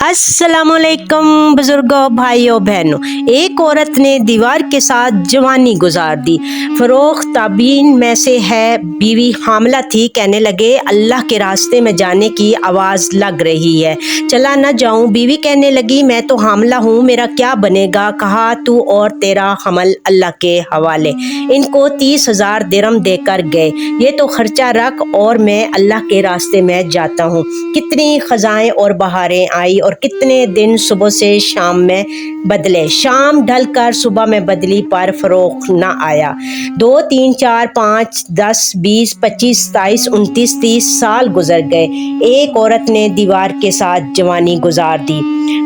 अस्सलाम वालेकुम बुजुर्गों, भाइयों बहनों। एक औरत ने दीवार के साथ जवानी गुजार दी। फरोख्त ताबीन में से है, बीवी हामला थी। कहने लगे अल्लाह के रास्ते में जाने की आवाज़ लग रही है, चला न जाऊं। बीवी कहने लगी मैं तो हामला हूँ, मेरा क्या बनेगा। कहा तू और तेरा हमल अल्लाह के हवाले। इनको 30,000 दिरहम देकर गए, ये तो खर्चा रख और मैं अल्लाह के रास्ते में जाता हूँ। कितनी खजाएं और बहारें आई और कितने दिन सुबह से शाम में बदले। शाम ढल कर सुबह में बदली पर फरोख न आया। 2 3 4 5 10 20 25 27 29 30 साल गुजर गए। एक औरत ने दीवार के साथ जवानी गुजार दी।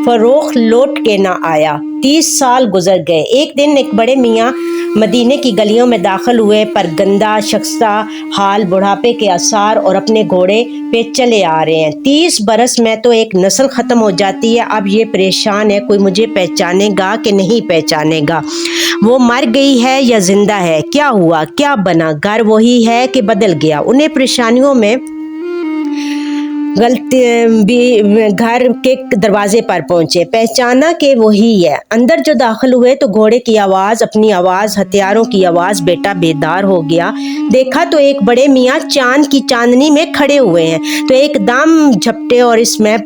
फरोख लौट के न आया। 30 साल गुजर गए। एक दिन एक बड़े मियाँ मदीने की गलियों में दाखिल हुए, पर गंदा शख्सा हाल, बुढ़ापे के आसार और अपने घोड़े पे चले आ रहे हैं। 30 बरस में तो एक नस्ल ख़त्म हो जाती है। अब ये परेशान है, कोई मुझे पहचानेगा कि नहीं पहचानेगा। वो मर गई है या जिंदा है, क्या हुआ क्या बना, घर वही है कि बदल गया। उन्हें परेशानियों में गलती भी घर के दरवाजे पर पहुंचे, पहचाना कि वही है। अंदर जो दाखिल हुए तो घोड़े की आवाज़, अपनी आवाज़, हथियारों की आवाज़। बेटा बेदार हो गया। देखा तो एक बड़े मियाँ चांद की चांदनी में खड़े हुए हैं, तो एकदम झपटे और इसमें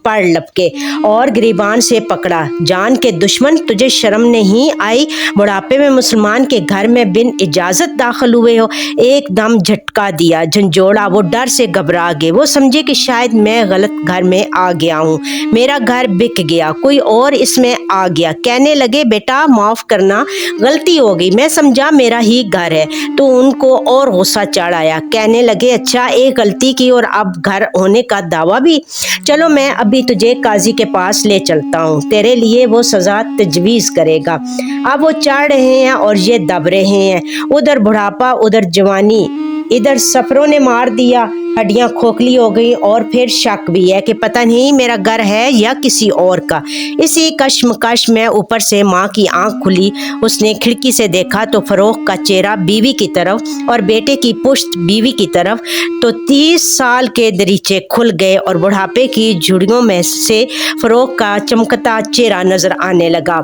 पड़ लपके और गिरीबान से पकड़ा। जान के दुश्मन, तुझे शर्म नहीं आई? बुढ़ापे में मुसलमान के घर में बिन इजाज़त दाखिल हुए हो। एकदम झटका दिया, झंझोड़ा। वो डर से घबरा गए। वो समझे कि शायद मैं गलत घर में आ गया हूँ, मेरा घर बिक गया, कोई और इसमें आ गया। कहने लगे बेटा माफ़ करना, गलती हो गई, मैं समझा मेरा ही घर है। तो उनको और गुस्सा चढ़ आया। कहने लगे अच्छा, एक गलती की और अब घर होने का दावा भी। चलो मैं अभी तुझे काजी के पास ले चलता हूँ, तेरे लिए वो सज़ा तजवीज़ करेगा। अब वो चढ़ रहे हैं और ये दब रहे हैं। उधर बुढ़ापा, उधर जवानी, इधर सफरों ने मार दिया, हड्डियां खोखली हो गई और फिर शक भी है कि पता नहीं मेरा घर है या किसी और का। इसी कश्मकश में ऊपर से माँ की आंख खुली। उसने खिड़की से देखा तो फरोख का चेहरा बीवी की तरफ और बेटे की पुश्त बीवी की तरफ। तो 30 साल के दरीचे खुल गए और बुढ़ापे की झुर्रियों में से फरोख का चमकता चेहरा नजर आने लगा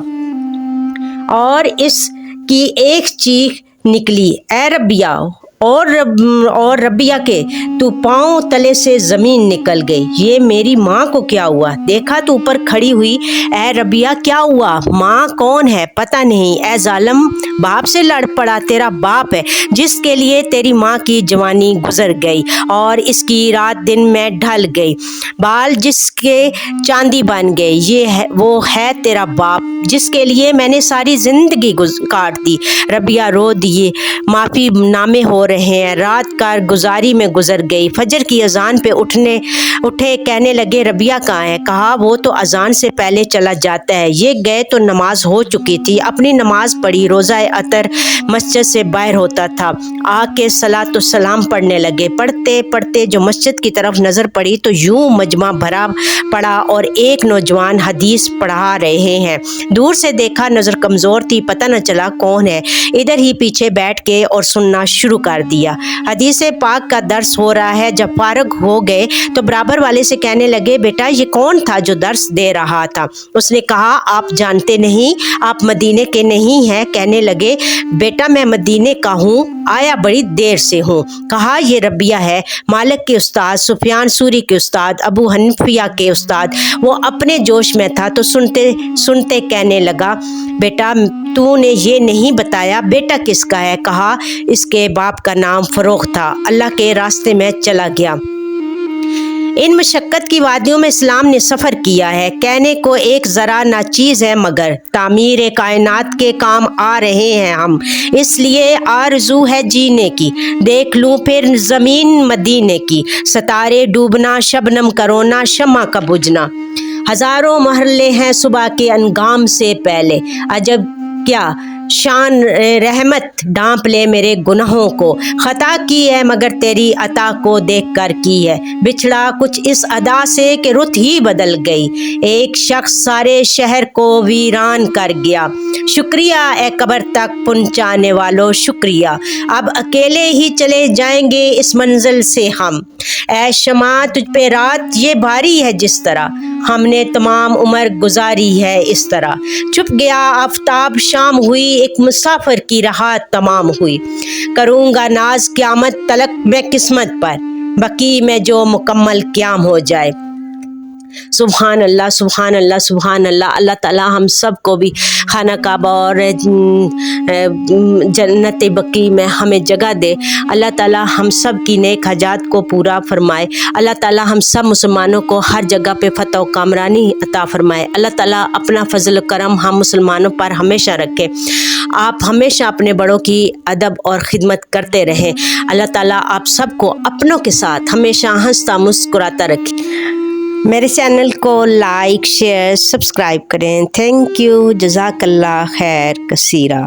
और इसकी एक चीख निकली, ए रबिया, और रबिया के तू पाँव तले से ज़मीन निकल गई। ये मेरी माँ को क्या हुआ? देखा तो ऊपर खड़ी हुई। ए रबिया क्या हुआ? माँ कौन है? पता नहीं। ए जालिम, बाप से लड़ पड़ा। तेरा बाप है जिसके लिए तेरी माँ की जवानी गुजर गई और इसकी रात दिन में ढल गई, बाल जिसके चांदी बन गए। ये है वो है तेरा बाप जिसके लिए मैंने सारी जिंदगी काट दी। रबिया रो दिए, माफ़ी नामे हो रहे हैं। रात कार गुजारी में गुजर गई। फजर की अजान पे उठे, कहने लगे रबिया कहाँ है? कहा वो तो अजान से पहले चला जाता है। ये गए तो नमाज हो चुकी थी। अपनी नमाज पढ़ी, रोज़ा अतर मस्जिद से बाहर होता था। आके सलातो सलाम पढ़ने लगे। पढ़ते पढ़ते जो मस्जिद की तरफ नज़र पड़ी तो यूं मजमा भरा पड़ा और एक नौजवान हदीस पढ़ा रहे हैं। दूर से देखा, नज़र कमज़ोर थी, पता न चला कौन है। इधर ही पीछे बैठ के और सुनना शुरू कर दिया। हदीस पाक का दर्स हो रहा है। जब फारग हो गए तो बराबर वाले से कहने लगे बेटा ये कौन था जो दर्स दे रहा था? उसने कहा आप जानते नहीं, आप मदीने के नहीं हैं। कहने लगे बेटा मैं मदीने का हूँ, आया बड़ी देर से हूँ। कहा ये रबिया है, मालिक के उस्ताद, सुफियान सूरी के उस्ताद, अबू हनीफा के उस्ताद। वो अपने जोश में था तो सुनते सुनते कहने लगा बेटा तूने ये नहीं बताया बेटा किसका है? कहा इसके बाप का नाम फरोख था, अल्लाह के रास्ते में चला गया। इन मशक्क़त की वादियों में इस्लाम ने सफ़र किया है। कहने को एक ज़रा नाचीज़ है मगर तामीर कायनात के काम आ रहे हैं हम, इसलिए आरज़ू है जीने की। देख लूँ फिर ज़मीन मदीने की, सितारे डूबना, शबनम करोना, शम्मा का बुझना। हज़ारों महल्ले हैं सुबह के अनगाम से पहले, अजब क्या شان رحمت ڈھانپ لے میرے گناہوں کو، خطا کی ہے مگر تیری عطا کو دیکھ کر کی ہے، بچھڑا کچھ اس ادا سے کہ رت ہی بدل گئی، ایک شخص سارے شہر کو ویران کر گیا، شکریہ اے قبر تک پہنچانے والوں شکریہ، اب اکیلے ہی چلے جائیں گے اس منزل سے ہم، اے شمع تجھ پہ رات یہ بھاری ہے جس طرح، ہم نے تمام عمر گزاری ہے اس طرح، چھپ گیا آفتاب شام ہوئی ایک مسافر کی راحت تمام ہوئی، کروں گا ناز قیامت تلک میں قسمت پر، بقی میں جو مکمل قیام ہو جائے۔ سبحان اللہ سبحان اللہ سبحان اللہ۔ اللہ تعالیٰ ہم سب کو بھی خانہ کعبہ اور جنت بقیع میں ہمیں جگہ دے، اللہ تعالیٰ ہم سب کی نیک حاجات کو پورا فرمائے، اللہ تعالیٰ ہم سب مسلمانوں کو ہر جگہ پہ فتح و کامرانی عطا فرمائے، اللہ تعالیٰ اپنا فضل و کرم ہم مسلمانوں پر ہمیشہ رکھے، آپ ہمیشہ اپنے بڑوں کی ادب اور خدمت کرتے رہیں، اللہ تعالیٰ آپ سب کو اپنوں کے ساتھ ہمیشہ ہنستا مسکراتا رکھے۔ میرے چینل کو لائک شیئر سبسکرائب کریں۔ تھینک یو، جزاک اللہ خیر کثیرہ۔